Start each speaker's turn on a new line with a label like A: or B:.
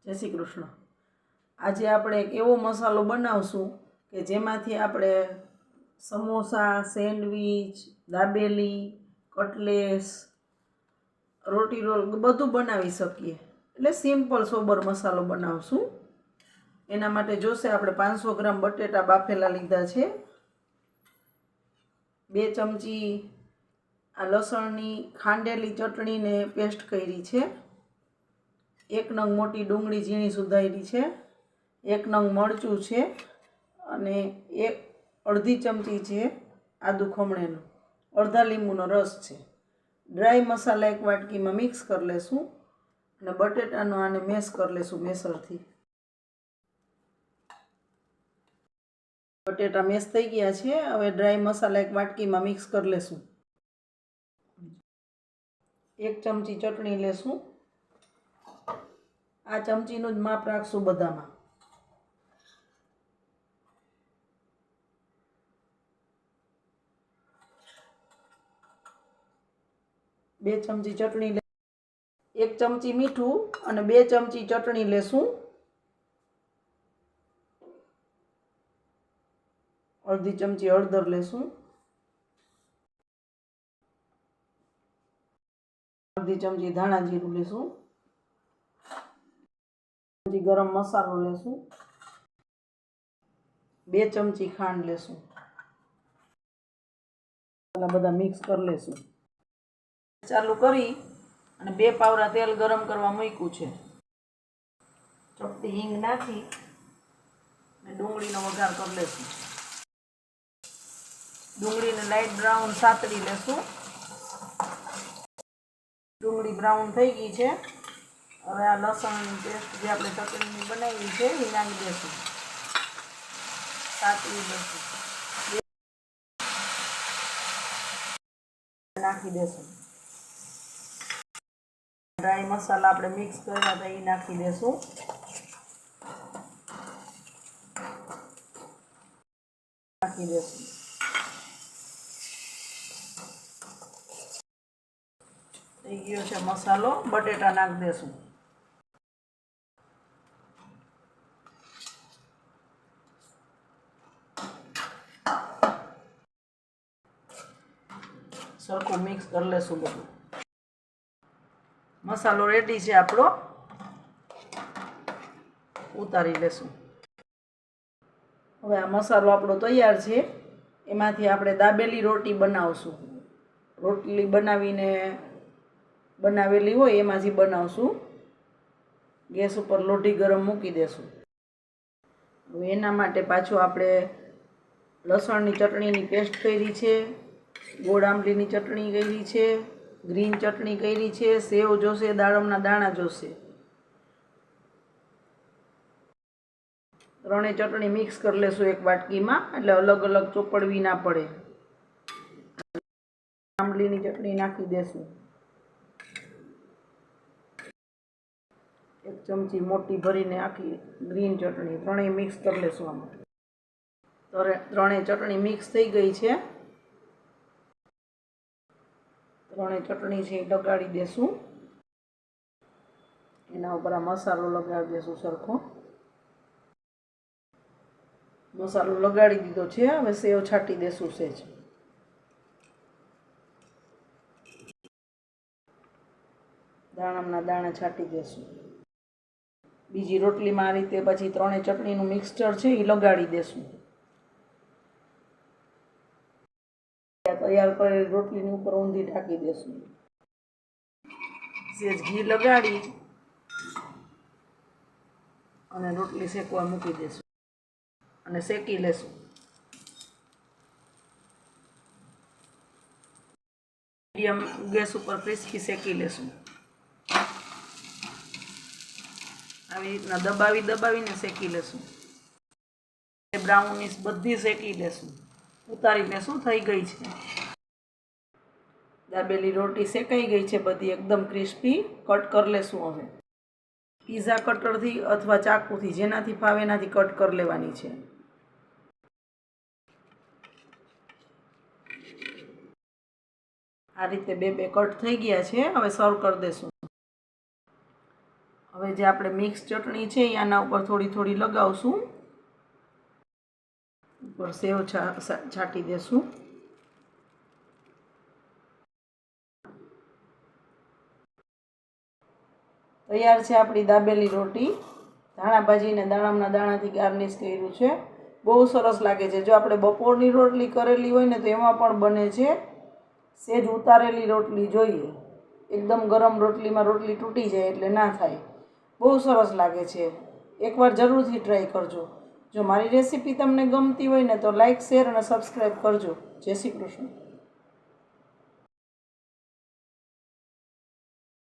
A: જય શ્રી કૃષ્ણ। આજે આપણે એક એવો મસાલો બનાવશું કે જેમાંથી આપણે સમોસા, સેન્ડવીચ, દાબેલી, કટલેસ, રોટી રોલ બધું બનાવી શકીએ। એટલે સિમ્પલ સોબર મસાલો બનાવશું। એના માટે જોશે આપણે 500 ગ્રામ બટેટા બાફેલા લીધા છે, 2 ચમચી આ લસણની ખાંડેલી ચટણીને પેસ્ટ કરી છે, 1 નંગ મોટી ડુંગળી ઝીણી સુધારી છે, 1 નંગ મરચું છે અને અડધી ચમચી છે આદુ ખમણેલું, અડધા લીંબુનો રસ છે। ડ્રાય મસાલા એક વાટકીમાં મિક્સ કરી લેશું અને બટેટાનો આને મેશ કરી લેશું મેસરથી। બટેટા મેશ થઈ ગયા છે। હવે ડ્રાય મસાલા એક વાટકીમાં મિક્સ કરી લેશું। 1 ચમચી ચટણી લેશું, આ ચમચીનું જ માપ રાખશું બધામાં। બે ચમચી ચટણી 1 ચમચી મીઠું અને 2 ચમચી ચટણી લેશું, અડધી ચમચી હળદર લેશું, અડધી ચમચી ધાણા જીરું લેશું, ચમચી ગરમ મસાલો લેશું, 2 ચમચી ખાંડ લેશું। બધા મિક્સ કરી લેશું। ચાલુ કરી અને 2 પાવડા તેલ ગરમ કરવા મૂક્યું છે। ચપટી હિંગ નાખી અને ડુંગળીનો વઘાર કરી લેશું। ડુંગળીને લાઇટ બ્રાઉન સાતળી લેશું। ડુંગળી બ્રાઉન થઈ ગઈ છે। હવે આ લસણની પેસ્ટ જે આપણે ચટણી બનાવી છે એ નાખી દેશું, સાતળી લેશું, નાખી દેશું। ડ્રાય મસાલા આપણે મિક્સ કર્યા હતા એ નાખી દેશું, નાખી દેશું। થઈ ગયો છે મસાલો, બટેટા નાખી દેશું। સરખું મિક્સ કરી લેશું બધું। મસાલો રેડી છે આપણો, ઉતારી લેશું। હવે આ મસાલો આપણો તૈયાર છે। એમાંથી આપણે દાબેલી રોટી બનાવશું। રોટલી બનાવેલી હોય એમાંથી બનાવશું। ગેસ ઉપર લોઢી ગરમ મૂકી દેશું। હવે એના માટે પાછું આપણે લસણની ચટણીની પેસ્ટ કરી છે, ગોળ આંબલીની ચટણી કરી છે, ગ્રીન ચટણી કરી છે, સેવ જોશે, દાડમના દાણા જોશે, ત્રણેય ચટણી મિક્સ કરી લેશું એક વાટકીમાં, એટલે અલગ અલગ ચોપડવી ના પડે। આંબલીની ચટણી નાખી દેશું, 1 ચમચી મોટી ભરીને આખી ગ્રીન ચટણી, ત્રણેય મિક્સ કરી લેશું આમાં। ત્રણેય ચટણી મિક્સ થઈ ગઈ છે। ત્રણેય ચટણી છે એ લગાડી દેશું, એના ઉપર આ મસાલો લગાડી દેશું સરખો। મસાલો લગાડી દીધો છે। હવે સેવ છાંટી દેશું સહેજ, દાડમના દાણા છાંટી દેશું। બીજી રોટલીમાં આ રીતે પછી ત્રણેય ચટણીનું મિક્સચર છે એ લગાડી દેશું। તૈયાર કરેલી રોટલીની ઉપર ઊંધી ઢાંકી દેશું, સહેજ ઘી લગાડી અને રોટલી શેકવા મૂકી દેશું અને શેકી લેશું। મીડિયમ ગેસ ઉપર ક્રિસ્પી શેકી લેશું। આવી રીતના દબાવીને શેકી લેશું। બ્રાઉનીશ બધી શેકી લેશું, ઉતારી લેશું। થઈ ગઈ છે દાબેલી રોટી, શેકાઈ ગઈ છે બધી એકદમ ક્રિસ્પી। કટ કરી લેશું હવે પીઝા કટરથી અથવા ચાકુથી, જેનાથી ફાવે એનાથી કટ કરી લેવાની છે। આ રીતે બે કટ થઈ ગયા છે। હવે સર્વ કરી દેશું। હવે જે આપણે મિક્સ ચટણી છે એ આના ઉપર થોડી થોડી લગાવશું. ઉપર સેવ છાંટી દેશું. તૈયાર છે આપણી દાબેલી રોટી. ધાણા ભાજીને દાડમના દાણાથી ગાર્નિશ કર્યું છે. બહુ સરસ લાગે છે. જો આપણે બપોરની રોટલી કરેલી હોય ને તો એમાં પણ બને છે. સેજ ઉતારેલી રોટલી જોઈએ. એકદમ ગરમ રોટલીમાં રોટલી તૂટી જાય એટલે ના થાય. બહુ સરસ લાગે છે. એકવાર જરૂરથી ટ્રાય કરજો. જો મારી રેસીપી તમને ગમતી હોય ને તો લાઈક, શેર અને સબસ્ક્રાઈબ કરજો. જય શ્રી કૃષ્ણ.